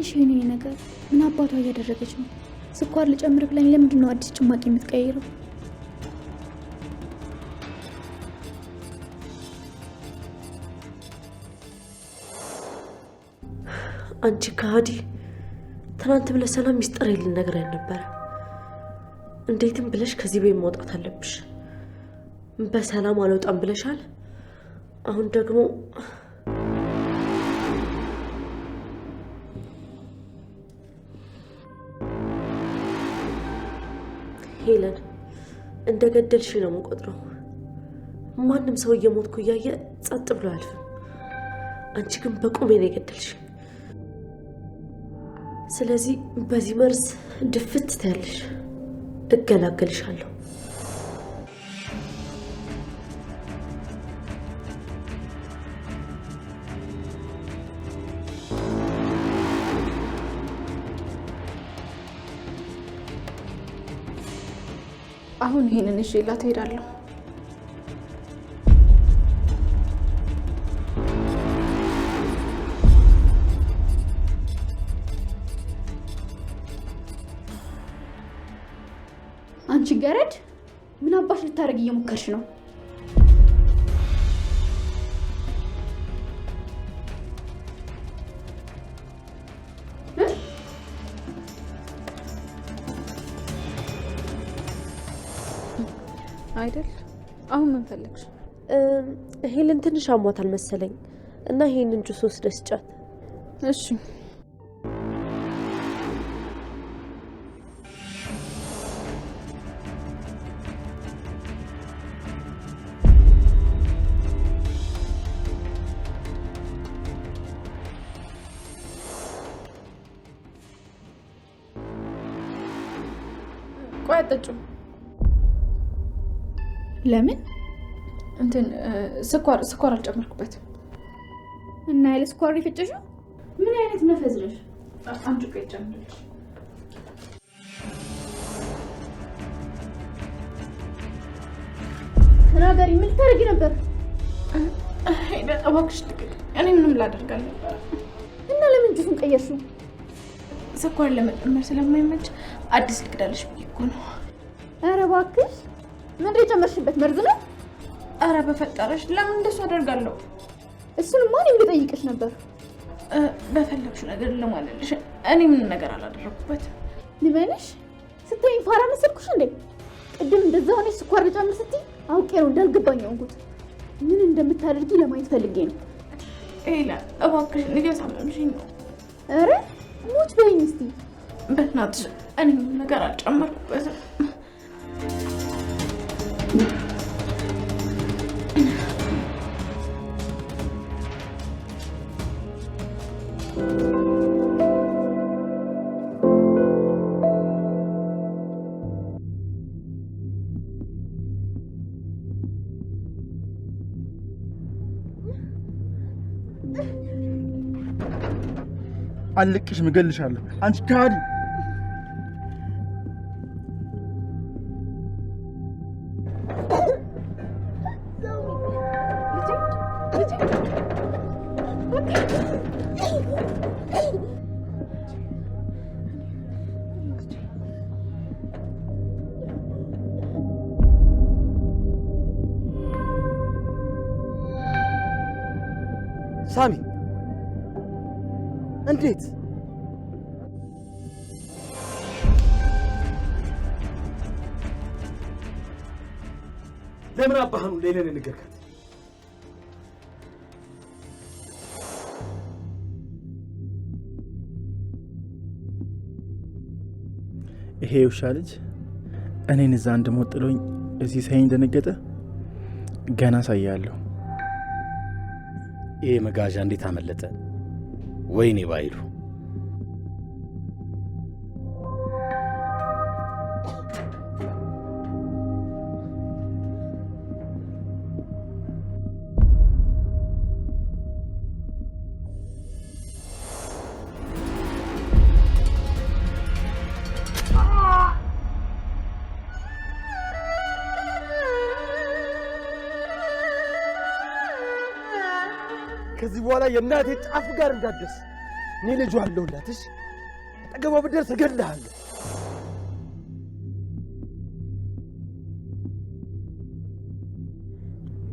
እሺ የኔ ነገር ምን አባቷ እያደረገች ነው? ስኳር ልጨምር ብላኝ ለምንድን ነው አዲስ ጭማቂ የምትቀይረው? አንቺ ከሃዲ ትናንት ብለሽ ሰላም ሚስጥር የለን ነገር ያልነበረ እንዴትም ብለሽ ከዚህ ቤት መውጣት አለብሽ። በሰላም አልወጣም ብለሻል። አሁን ደግሞ ሄለን እንደገደልሽ ነው የምቆጥረው። ማንም ሰው እየሞትኩ እያየ ጸጥ ብሎ አያልፍም። አንቺ ግን በቁሜ ነው የገደልሽ። ስለዚህ በዚህ መርዝ ድፍት ትያለሽ፣ እገላገልሻለሁ። አሁን ይሄንን ይዤላት እሄዳለሁ። አንቺ ገረድ ምን አባሽ ልታረግ እየሞከርሽ ነው? አይደል? አሁን ምን ፈለግሽ? ሄለን ትንሽ አሟታል መሰለኝ እና ይሄንን ጁስ ወስደሽ ስጫት። እሺ ቆይ አጠጪው። ለምን? እንትን ስኳር አልጨመርኩበትም። እና ያለ ስኳር ይፈጨሽው? ምን አይነት ነፈዝ ነሽ? አንቺ ቆይ ጨምርልሽ። ተናገሪ፣ ምን ታረጊ ነበር? ሄደ እባክሽ ትክክል። እኔ ምንም ላደርግ አልነበረ። እና ለምን ጁሱን ቀየርሽው? ስኳር ለመጨመር ስለማይመች አዲስ ልቅዳለሽ ብዬ እኮ ነው። ኧረ እባክሽ ምን የጨመርሽበት መርዝ ነው? ኧረ በፈጠረሽ ለምን እንደሱ አደርጋለሁ? እሱን ማን የሚጠይቅሽ ነበር? በፈለግሽው ነገር ለማለልሽ እኔ ምንም ነገር አላደረኩበት። ልበልሽ ስታይ ፋራ መሰልኩሽ እንዴ? ቅድም እንደዛ ሆነሽ ስኳር ልጨምር ስትይ አውቄ ነው እንዳልገባኝ ሆንኩት። ምን እንደምታደርጊ ለማየት ፈልጌ ነው። ኤላ እባክሽ እያሳመምሽኝ ነው። ኧረ ሙች በይኝ እስቲ። በእናትሽ እኔ ምንም ነገር አልጨመርኩበትም። አልቅሽም፣ እገልሻለሁ። አንቺ ካዲ! ሳሚ እንዴት? ለምን አባህኑ ለኔ ንገርካት? ይሄ ውሻ ልጅ እኔን እዛ እንደሞጥሎኝ እዚህ ሳይኝ ደነገጠ። ገና ሳያለሁ። ይሄ መጋዣ እንዴት አመለጠ? ወይኔ ባይሉ ከዚህ በኋላ የእናቴ ጫፍ ጋር እንዳትደርስ። እኔ ልጁ አለሁላት። እሺ አጠገቧ ብደርስ እገድልሃለሁ።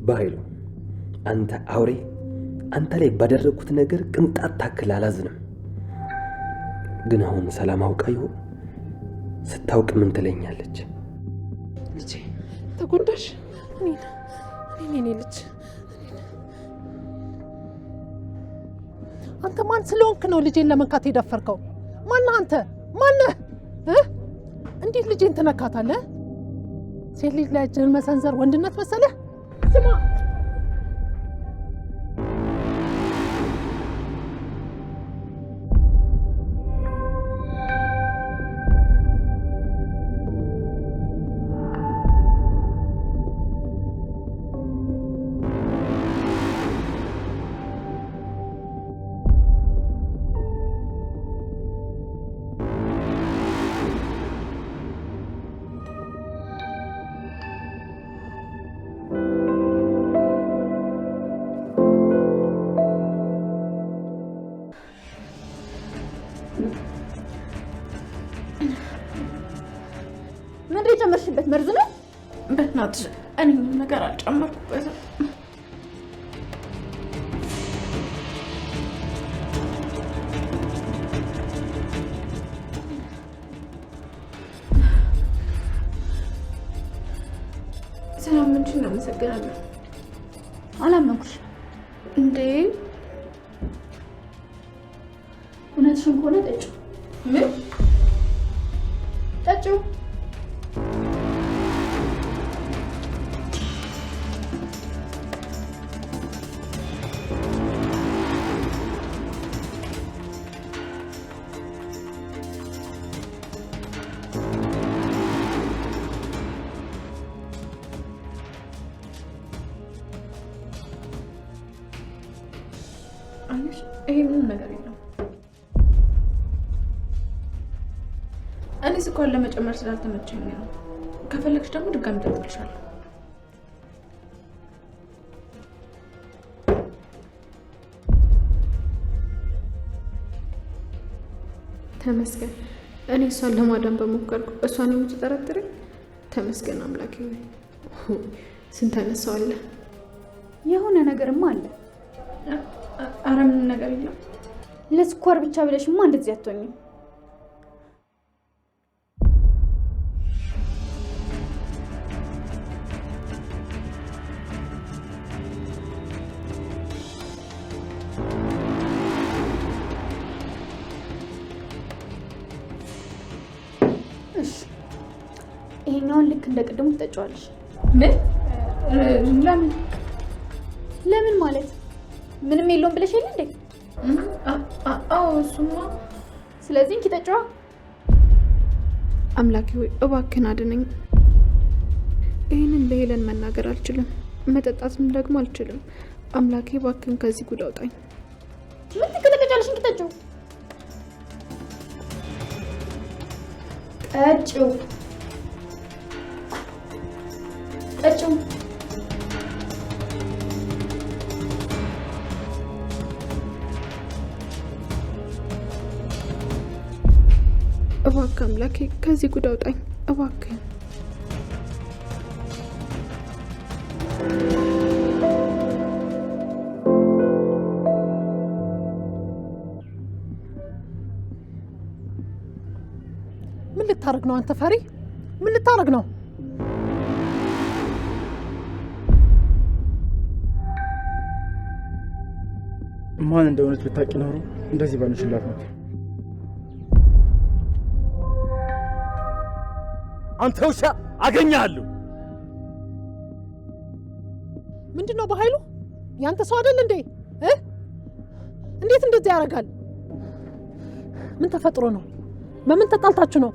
በኃይሉ አንተ አውሬ፣ አንተ ላይ ባደረግኩት ነገር ቅንጣት ታክል አላዝንም። ግን አሁን ሰላም አውቃ ይሆን? ስታውቅ ምን ትለኛለች? ልጄ ተጎዳሽ? እኔ ልጅ አንተ ማን ስለሆንክ ነው ልጄን ለመንካት የደፈርከው? ማነህ አንተ? ማነህ? እንዴት ልጄን ትነካታለህ? ሴት ልጅ ላይ እጅህን መሰንዘር ወንድነት መሰለህ? ስማ ምንድን የጨመርሽበት መርዝ ነው? በእናትሽ እኔ ምንም ነገር አልጨመርኩበትም። ስለምንሽ እናመሰግናለን። አላመንኩሽ እንዴ? እውነትሽን ከሆነ ጠጪው። ምን ጠጪው? ይሄ ምንም ነገር የለም። እኔ ስኳር ለመጨመር ስላልተመቸኝ ነው። ከፈለግሽ ደግሞ ድጋሚ እጨምርልሻለሁ። ተመስገን። እኔ እሷን ለማዳን በሞከርኩ እሷን የምትጠረጥረኝ ተመስገን አምላኬ። ስንት አይነት ሰው አለ። የሆነ ነገርማ አለ። አረ ምንም ነገር የለም። ለስኳር ብቻ ብለሽማ እንደዚህ አትሆኝም። እሺ ይሄኛውን ልክ እንደ ቅድሙ ትጠጪዋለሽ። ምን? ለምን? ለምን ማለት ምንም የለውም ብለሽ የለ እንዴ? አዎ እሱማ። ስለዚህ እንኪ ጠጪዋ። አምላኬ ሆይ እባክህን አድነኝ። ይህንን ለሄለን መናገር አልችልም፣ መጠጣትም ደግሞ አልችልም። አምላኬ እባክህን ከዚህ ጉድ አውጣኝ። ምን ትቀጠቀጫለሽ? እንኪ ጠጪው። ጠጪው ጠጪው። እባክህ አምላኬ ከዚህ ጉድ አውጣኝ እባክህ። ምን ልታረግ ነው አንተ ፈሪ? ምን ልታረግ ነው? ማን እንደሆነች ብታውቂ ኖሮ እንደዚህ ባልሽላት ነው። አንተ ውሻ አገኛለሁ። ምንድነው በኃይሉ? ያንተ ሰው አይደል እንዴ? እንዴት እንደዚህ ያደርጋል? ምን ተፈጥሮ ነው? በምን ተጣልታችሁ ነው?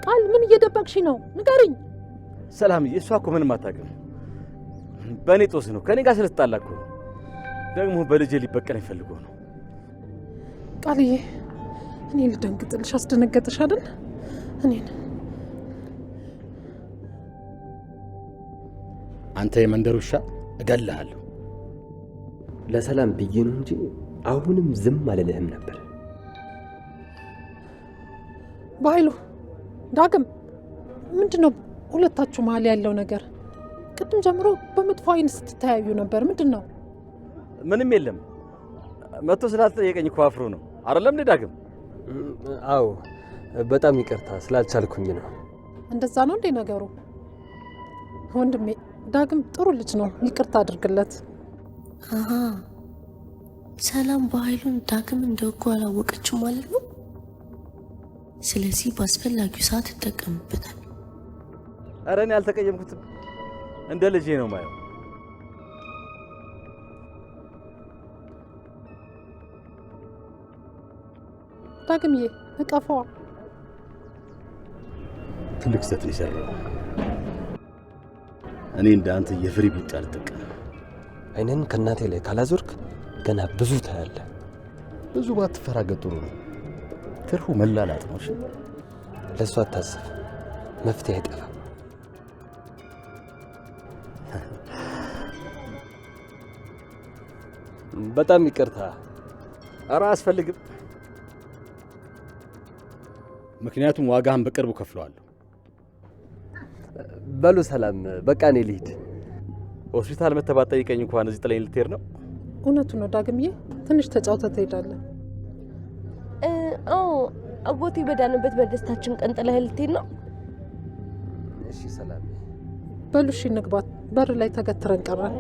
ቃል ምን እየደበቅሽ ነው? ንገሪኝ። ሰላምዬ፣ እሷ እኮ ምንም አታውቅም። በእኔ ጦስ ነው፣ ከኔ ጋር ስለተጣላ እኮ ነው። ደግሞ በልጄ ሊበቀለኝ ፈልጎ ነው። ቃልዬ፣ እኔ ልደንግጥልሽ አስደነገጥሽ አይደል? እኔን አንተ የመንደር ውሻ እገልሃለሁ። ለሰላም ብዬ ነው እንጂ አሁንም ዝም አልልህም ነበር። በኃይሉ ዳግም ምንድነው ሁለታችሁ መሀል ያለው ነገር? ቅድም ጀምሮ በመጥፎ አይን ስትተያዩ ነበር። ምንድነው? ምንም የለም። መጥቶ ስላልጠየቀኝ እኮ አፍሮ ነው አይደለም እንዴ ዳግም? አዎ በጣም ይቅርታ ስላልቻልኩኝ ነው። እንደዛ ነው እንዴ ነገሩ? ወንድሜ ዳግም ጥሩ ልጅ ነው፣ ይቅርታ አድርግለት። አሃ ሰላም በኃይሉን ዳግም እንደወጉ አላወቀችም ማለት ነው። ስለዚህ በአስፈላጊው ሰዓት ይጠቀምበታል። ኧረ እኔ አልተቀየምኩትም፣ እንደ ልጄ ነው ማየው። ዳግምዬ እቀፈዋ። ትልቅ ስህተት ነው የሰራው። እኔ እንዳንተ የፍሪ ቡጥ አልጠቀምም። አይነን ከእናቴ ላይ ካላዞርክ ገና ብዙ ታያለህ። ብዙ ባትፈራገጥ ጥሩ ነው። ትርፉ መላላጥ ነው። እሺ ለእሱ አታስብ፣ መፍትሄ አይጠፋም። በጣም ይቅርታ። ኧረ አያስፈልግም። ምክንያቱም ዋጋህን በቅርቡ ከፍለዋለሁ። በሉ ሰላም፣ በቃ እኔ ልሂድ። ሆስፒታል መተህ ባትጠይቀኝ እንኳን እዚህ ጥለኝ ልትሄድ ነው? እውነቱ ነው ዳግምዬ፣ ትንሽ ተጫውተህ ትሄዳለህ። አዎ አጎቴ በዳንበት በደስታችን ቀን ጥለህ ልትሄድ ነው? እሺ ሰላም። በሉ እሺ እንግባት። በር ላይ ተገትረን ቀረን።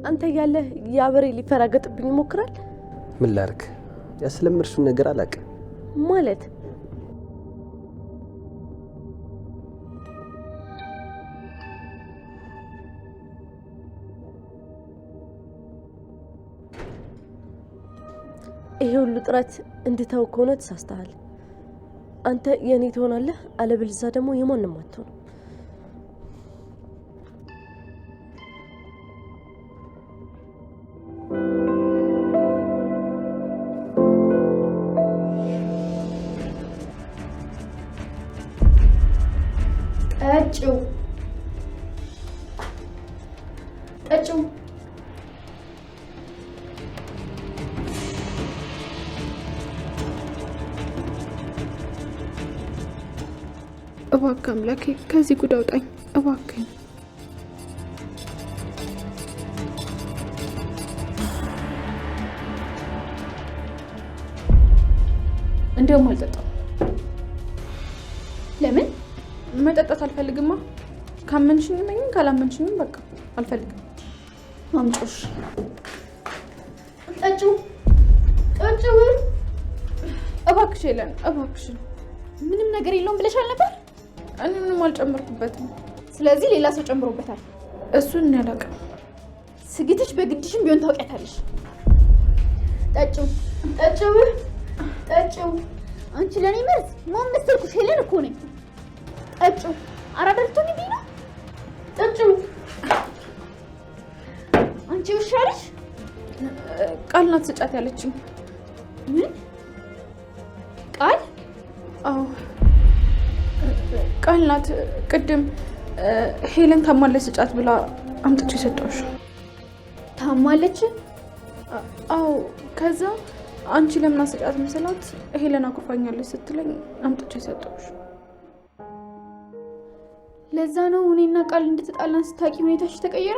አንተ ያለህ ያበሬ ሊፈራገጥብኝ ይሞክራል። ምን ላድርግ? ያስለመድሽውን ነገር አላውቅም ማለት ይሄ ሁሉ ጥረት እንድተው ከሆነ ተሳስተሃል። አንተ የኔ ትሆናለህ፣ አለበለዚያ ደግሞ የማንም አትሆንም። ጠጪው እባክህ አምላኬ ከዚህ ጉድ አውጣኝ እባክህ። እንደውም አልጠጣም። ለምን? መጠጣት አልፈልግማ። ካመንሽኝ ነኝ፣ ካላመንሽኝም በቃ አልፈልግም። አምጪሽ። ጠጪው ጠጪው። እባክሽ ሄለን እባክሽ። ምንም ነገር የለውም ብለሻል ነበር። እኔ ምንም አልጨመርኩበትም። ስለዚህ ሌላ ሰው ጨምሮበታል። እሱን እኔ አላውቅም። ስግትሽ በግድሽም ቢሆን ታውቂያታለሽ። ጠጪው ጠጪው ጠጪው። አንቺ ለኔ መርዝ ማን መሰልኩሽ? ሄለን እኮ ነኝ። ጠጪው። አራዳልቶኝ ቢና ጠጪው። አንቺ ውሻለሽ። ቃል ናት ስጫት ያለችኝ። ምን ቃል? አዎ ቃል ናት። ቅድም ሄለን ታማለች ስጫት ብላ አምጥቼ ሰጠሁሽ። ታማለች? አዎ። ከዛ አንቺ ለምን አስጫት መስላት ሄለን አኩርፋኛለች ስትለኝ አምጥቼ ሰጠሁሽ። ለዛ ነው እኔና ቃል እንድትጣላን ስታቂ ሁኔታሽ ተቀየረ።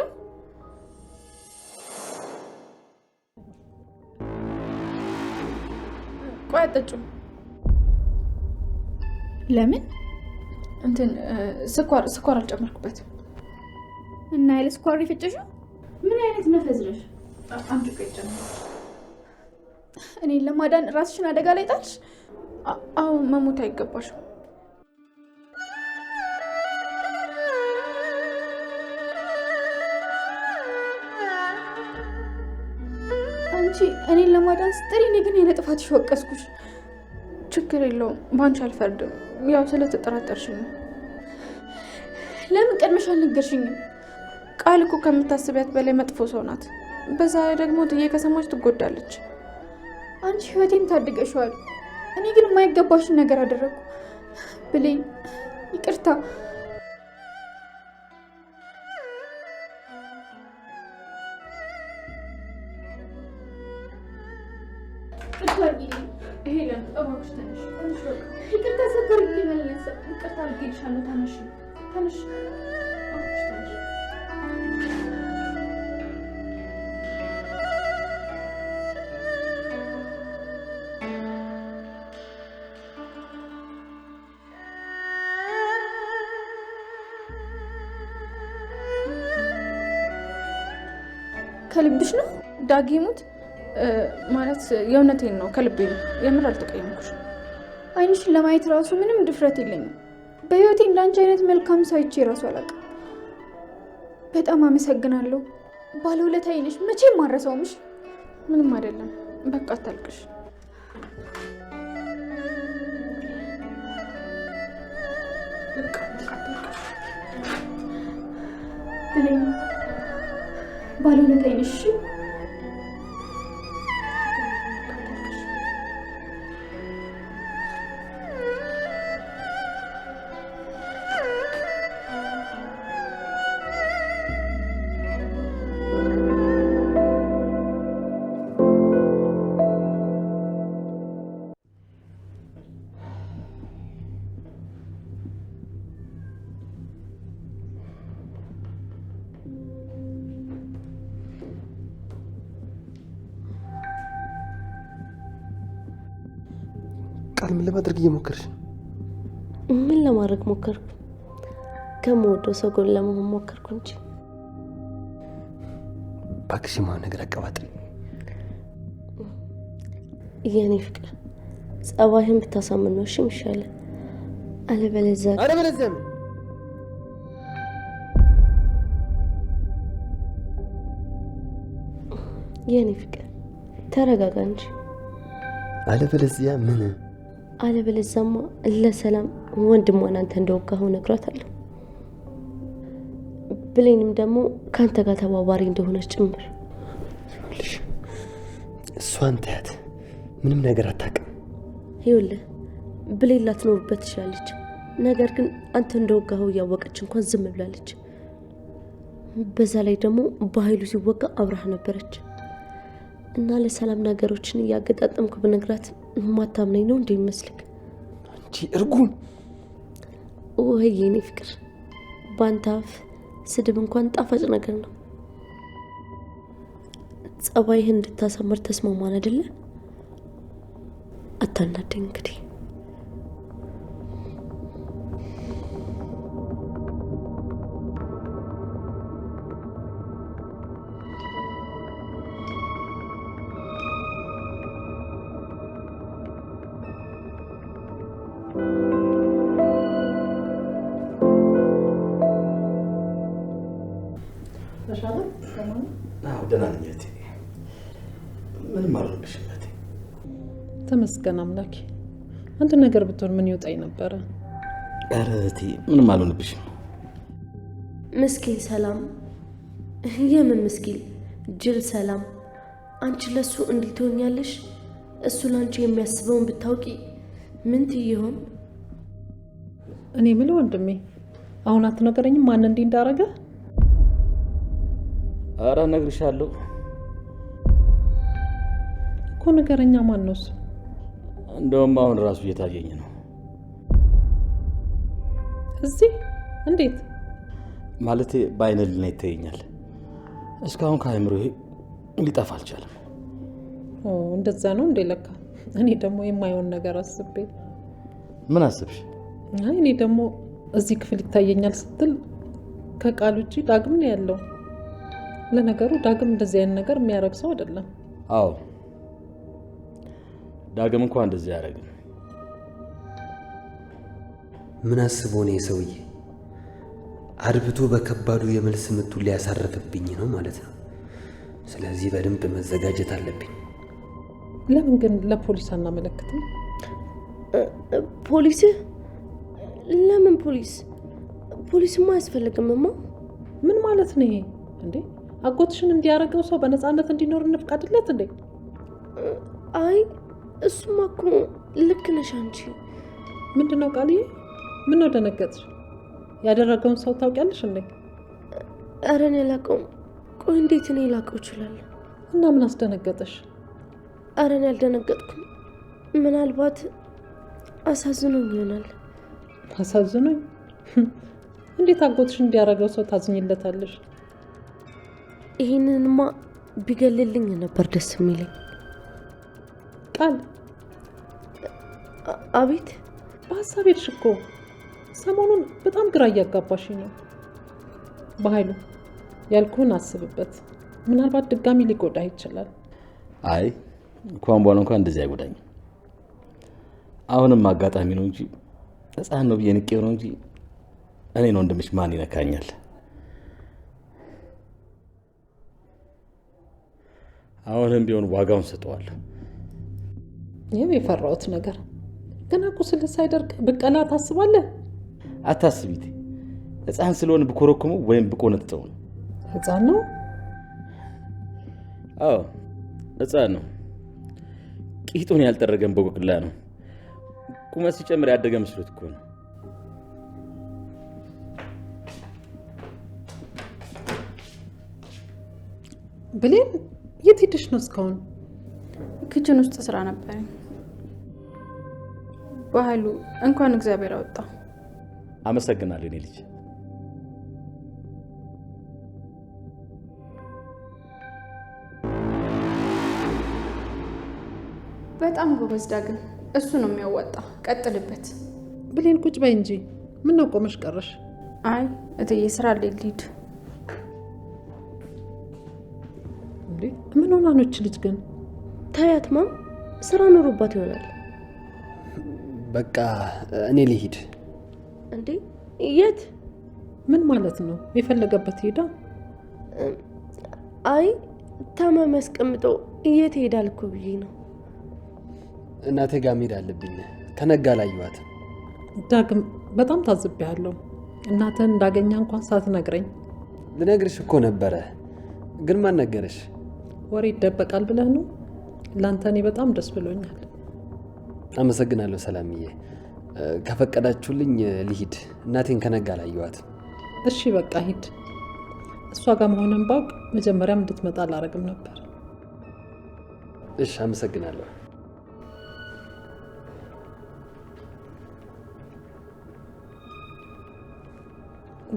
ቆይ አጠጪው። ለምን? እንትን ስኳር አልጨመርኩበትም። እና ያለ ስኳር የፈጨሽው? ምን አይነት ነፈዝ ነሽ? አንቺ ቆይ ጨምር። እኔን ለማዳን ራስሽን አደጋ ላይ ጣልሽ። አዎ መሞት አይገባሽም። እኔን ለማዳን ስትሪ፣ እኔ ግን የኔ ጥፋትሽ ወቀስኩሽ። ችግር የለውም፣ ባንቺ አልፈርድም። ያው ስለተጠራጠርሽኝ ነው። ለምን ቀድመሽ አልነገርሽኝም? ቃል እኮ ከምታስቢያት በላይ መጥፎ ሰው ናት። በዛ ላይ ደግሞ ትዬ ከሰማች ትጎዳለች። አንቺ ህይወቴን ታድገሽዋል። እኔ ግን የማይገባሽን ነገር አደረግኩ። ብሌን ይቅርታ። ይቅርታ ሰከርግ መለሰ። ይቅርታ አድርጌልሻለሁ። ተነሽ ተነሽ። ከልብሽ ነው? ዳጊሙት ማለት የእውነቴን ነው፣ ከልቤ ነው። የምር አልተቀየምኩሽ። አይንሽን ለማየት ራሱ ምንም ድፍረት የለኝም። በህይወቴ እንዳንቺ አይነት መልካም ሰው አይቼ ራሱ አላውቅም። በጣም አመሰግናለሁ። ባለውለታዬ ነሽ። መቼም አልረሳውምሽ። ምንም አይደለም። በቃ አታልቅሽ። ባለውለታዬ ነሽ። ቃል ምን ለማድረግ እየሞከርሽ? ምን ለማድረግ ሞከርኩ? ከምወደው ሰው ጎን ለመሆን ሞከርኩ እንጂ። እባክሽ የማይሆን ነገር አቀባጥሪ። የኔ ፍቅር ጸባይህን ብታሳምን ነው እሺ የሚሻለው። አለበለዚያ የኔ ፍቅር ተረጋጋ እንጂ። አለበለዚያ ምን? አለበለዚያማ ለሰላም ወንድሟን አንተ እንደወጋኸው እነግራታለሁ። ብሌንም ደግሞ ካንተ ጋር ተባባሪ እንደሆነች ጭምር። እሷን ተያት፣ ምንም ነገር አታውቅም። ይኸውልህ ብሌን ላትኖርበት ትችላለች፣ ነገር ግን አንተ እንደወጋኸው እያወቀች እንኳን ዝም ብላለች። በዛ ላይ ደግሞ በኃይሉ ሲወጋ አብራህ ነበረች እና ለሰላም ነገሮችን እያገጣጠምኩ ብነግራት ማታምነኝ ነው እንዴ ይመስልክ? አንቺ እርጉም! ወይ የኔ ፍቅር፣ ባንተ አፍ ስድብ እንኳን ጣፋጭ ነገር ነው። ጸባይህን እንድታሳምር ተስማማን አይደለ? አታናደኝ እንግዲህ። ደህና ነኝ እህቴ፣ ምንም አልሆንብሽም እህቴ። ተመስገን አምላኬ። አንድ ነገር ብትሆን ምን ይወጣኝ ነበረ? ኧረ እህቴ ምንም አልሆንብሽም። ምስኪን ሰላም። የምን ምስኪን ጅል ሰላም? አንቺ ለሱ እንዲህ ትሆኛለሽ? እሱ ላንቺ የሚያስበውን ብታውቂ ምን ትይሆን? እኔ ምን ወንድሜ፣ አሁን አትነገረኝም ማን እንዲህ እንዳረገ? ኧረ እነግርሻለሁ እኮ። ነገረኛ ማን ነው እሱ? እንደውም አሁን ራሱ እየታየኝ ነው። እዚህ? እንዴት? ማለቴ በአይነ ህሊና ይታየኛል። እስካሁን ከአእምሮዬ ሊጠፋ አልቻለም። እንደዛ ነው እንዴ? ለካ እኔ ደግሞ የማይሆን ነገር አስቤ። ምን አስብሽ? እኔ ደግሞ እዚህ ክፍል ይታየኛል ስትል ከቃል ውጭ ዳግም ነው ያለው። ለነገሩ ዳግም እንደዚህ አይነት ነገር የሚያረግ ሰው አይደለም። አዎ ዳግም እንኳን እንደዚህ ያደርግም። ምን አስቦ ነው የሰውዬ? አድብቶ በከባዱ የመልስ ምቱ ሊያሳርፍብኝ ነው ማለት ነው። ስለዚህ በደንብ መዘጋጀት አለብኝ። ለምን ግን ለፖሊስ አናመለክትም? ፖሊስ? ለምን ፖሊስ? ፖሊስማ አያስፈልግምማ። ምን ማለት ነው ይሄ እንዴ? አጎትሽን እንዲያረገው ሰው በነፃነት እንዲኖር እንፍቀድለት እንዴ? አይ እሱማ እኮ ልክ ነሽ አንቺ። ምንድነው ቃልዬ? ምን ነው ደነገጥሽ? ያደረገውን ሰው ታውቂያለሽ እንዴ? ኧረ እኔ አላውቀውም። ቆይ እንዴት እኔ ላውቀው እችላለሁ? እና ምን አስደነገጠሽ? ኧረ እኔ አልደነገጥኩም። ምናልባት አሳዝኖኝ ይሆናል። አሳዝኖኝ? እንዴት አጎትሽ እንዲያረገው ሰው ታዝኝለታለሽ? ይህንንማ ቢገልልኝ ነበር ደስ የሚለኝ። ቃል አቤት። በሀሳብ ሄድሽ እኮ። ሰሞኑን በጣም ግራ እያጋባሽኝ ነው። በኃይሉ ያልኩህን አስብበት። ምናልባት ድጋሚ ሊጎዳ ይችላል። አይ እንኳን በኋላ እንኳን እንደዚህ አይጎዳኝም። አሁንም አጋጣሚ ነው እንጂ ሕፃን ነው ብዬ ንቄው ነው እንጂ እኔ ነው ወንድምሽ ማን ይነካኛል? አሁንም ቢሆን ዋጋውን ሰጠዋለሁ። ይኸው የፈራሁት ነገር ገና ቁስል ሳይደርቅ ብቀላ ታስባለህ? አታስቢት። ሕፃን ስለሆነ ብኮረኩመው ወይም ብቆነጥጠው ነው። ሕፃን ነው? አዎ ሕፃን ነው። ቂጡን ያልጠረገን በቆቅላ ነው። ቁመት ሲጨምር ያደገ መስሎት እኮ ነው። ብሌን የት ሄደሽ ነው እስካሁን? ክችን ውስጥ ስራ ነበረኝ። በኃይሉ እንኳን እግዚአብሔር አወጣ። አመሰግናለሁ እኔ ልጅ። በጣም ጎበዝ ዳግም። እሱ ነው የሚያወጣ። ቀጥልበት። ብሌን ቁጭ በይ እንጂ ምን ነው ቆመሽ ቀረሽ? አይ እትዬ ስራ ልሂድ። እንዴ ምን ሆና ነው እች ልጅ ግን? ታያት ማም ስራ ኖሮባት ይሆናል። በቃ እኔ ልሂድ። እንዴ የት? ምን ማለት ነው? የፈለገበት ሄዳ? አይ ታማሚ አስቀምጠው የት ሄዳል እኮ ብዬ ነው። እናቴ ጋር መሄድ አለብኝ። ተነጋ ላየኋትም። ዳግም በጣም ታዝቤያለሁ። እናትህን እንዳገኛ እንኳን ሳትነግረኝ። ልነግርሽ እኮ ነበረ ግን ማን ነገረሽ? ወሬ ይደበቃል ብለህ ነው? ላንተ እኔ በጣም ደስ ብሎኛል። አመሰግናለሁ ሰላምዬ። ከፈቀዳችሁልኝ ልሂድ። እናቴን ከነጋ ላየኋትም። እሺ በቃ ሂድ። እሷ ጋር መሆንን ባውቅ መጀመሪያም እንድትመጣ አላረግም ነበር። እሺ አመሰግናለሁ።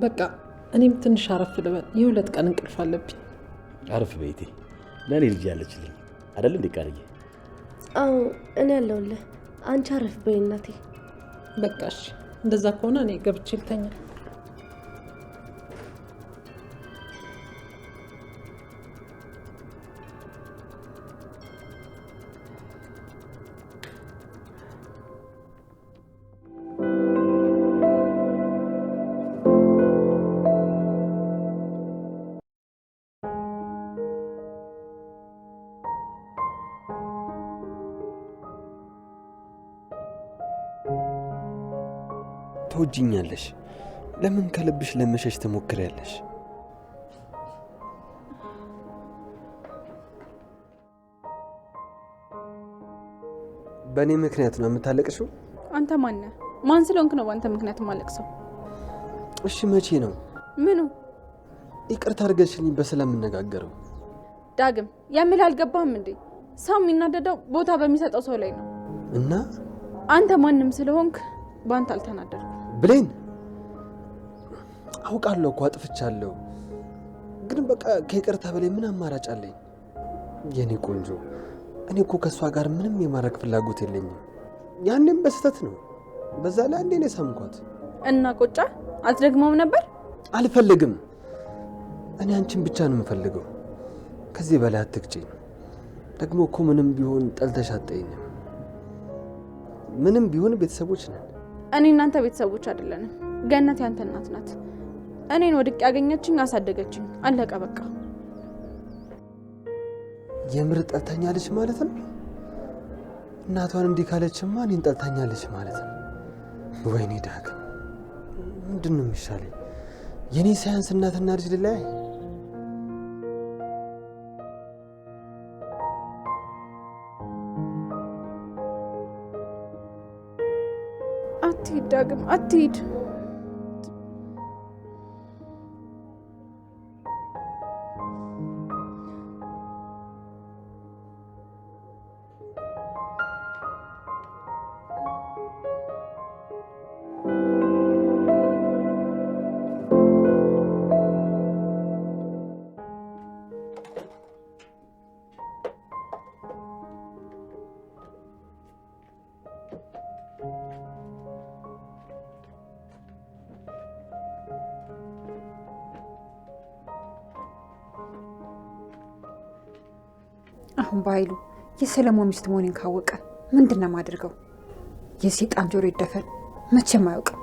በቃ እኔም ትንሽ አረፍ ልበል። የሁለት ቀን እንቅልፍ አለብኝ። አረፍ በይቴ። ለእኔ ልጅ ያለችልኝ አይደል እንዴ ቃልዬ? አዎ እኔ ያለሁልህ። አንቺ አረፍ በይ እናቴ። በቃ እሺ፣ እንደዛ ከሆነ እኔ ገብቼ ልተኛ። ትወጂኛለሽ። ለምን ከልብሽ ለመሸሽ ትሞክሪያለሽ? በእኔ ምክንያት ነው የምታለቅሽው? አንተ ማን ነህ? ማን ስለሆንክ ነው በአንተ ምክንያት የማለቅሰው? እሺ መቼ ነው? ምኑ? ይቅርታ አድርገሽልኝ በሰላም የምነጋገረው? ዳግም የምልህ አልገባህም እንዴ? ሰው የሚናደደው ቦታ በሚሰጠው ሰው ላይ ነው። እና አንተ ማንም ስለሆንክ በአንተ አልተናደድኩም። ብሌን አውቃለሁ እኮ አጥፍቻለሁ፣ ግን በቃ ከይቅርታ በላይ ምን አማራጭ አለኝ? የኔ ቆንጆ፣ እኔ እኮ ከእሷ ጋር ምንም የማድረግ ፍላጎት የለኝም። ያኔም በስተት ነው። በዛ ላይ አንዴ ነው ሳምኳት እና ቆጫ አትደግመውም ነበር? አልፈልግም። እኔ አንቺን ብቻ ነው የምፈልገው። ከዚህ በላይ አትግጪኝ። ደግሞ እኮ ምንም ቢሆን ጠልተሽ አትጠይኝም። ምንም ቢሆን ቤተሰቦች ነን። እኔ እናንተ ቤተሰቦች አይደለንም። ገነት ያንተ እናት ናት። እኔን ወድቅ ያገኘችኝ አሳደገችኝ። አለቀ በቃ። የምር ጠልተኛለች ማለት ነው? እናቷን እንዲህ ካለችማ እኔን ጠልታኛለች ማለት ነው። ወይኔ ዳግም ምንድን ነው የሚሻለኝ? የኔ ሳያንስ እናትና ልጅ ልላይ? አትሂድ ዳግም አትሂድ። አሁን በኃይሉ የሰለሞን ሚስት መሆኔን ካወቀ ምንድን ነው የማደርገው? የሴጣን ጆሮ ይደፈን፣ መቼም አያውቅም።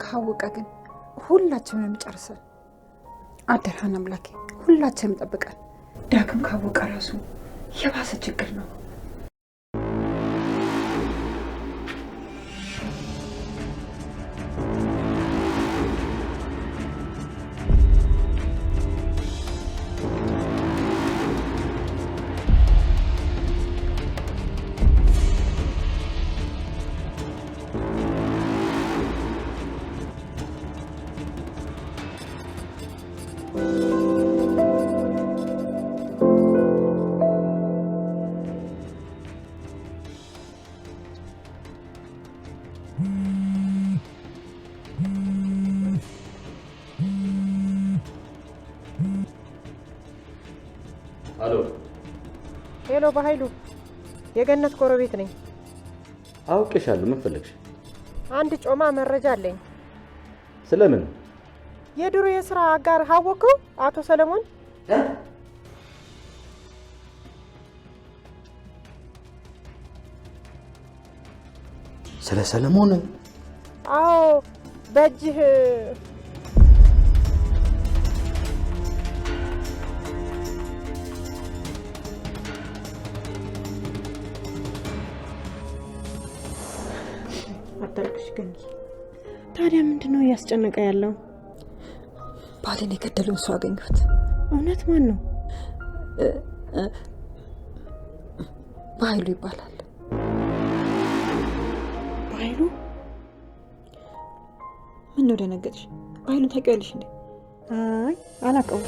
ካወቀ ግን ሁላችንም እንጨርሰን። አደራህን አምላኬ፣ ሁላችንም ጠብቀን። ዳግም ካወቀ ራሱ የባሰ ችግር ነው። አሎ። ሄሎ፣ በኃይሉ የገነት ጎረቤት ነኝ። አውቄሻለሁ። ምን ፈለግሽ? አንድ ጮማ መረጃ አለኝ። ስለምን? የድሮ የሥራ አጋር አወቀው አቶ ሰለሞን ስለ ሰለሞን? አዎ፣ በእጅህ አታልቅሽ ገኒ። ታዲያ ምንድነው እያስጨነቀ ያለው? ባሌን የገደለውን ሰው አገኘሁት። እውነት? ማን ነው? በኃይሉ ይባላል። በኃይሉ? ምን ነው ደነገጥሽ? በኃይሉን ታውቂዋለሽ እንዴ? አይ አላውቀውም።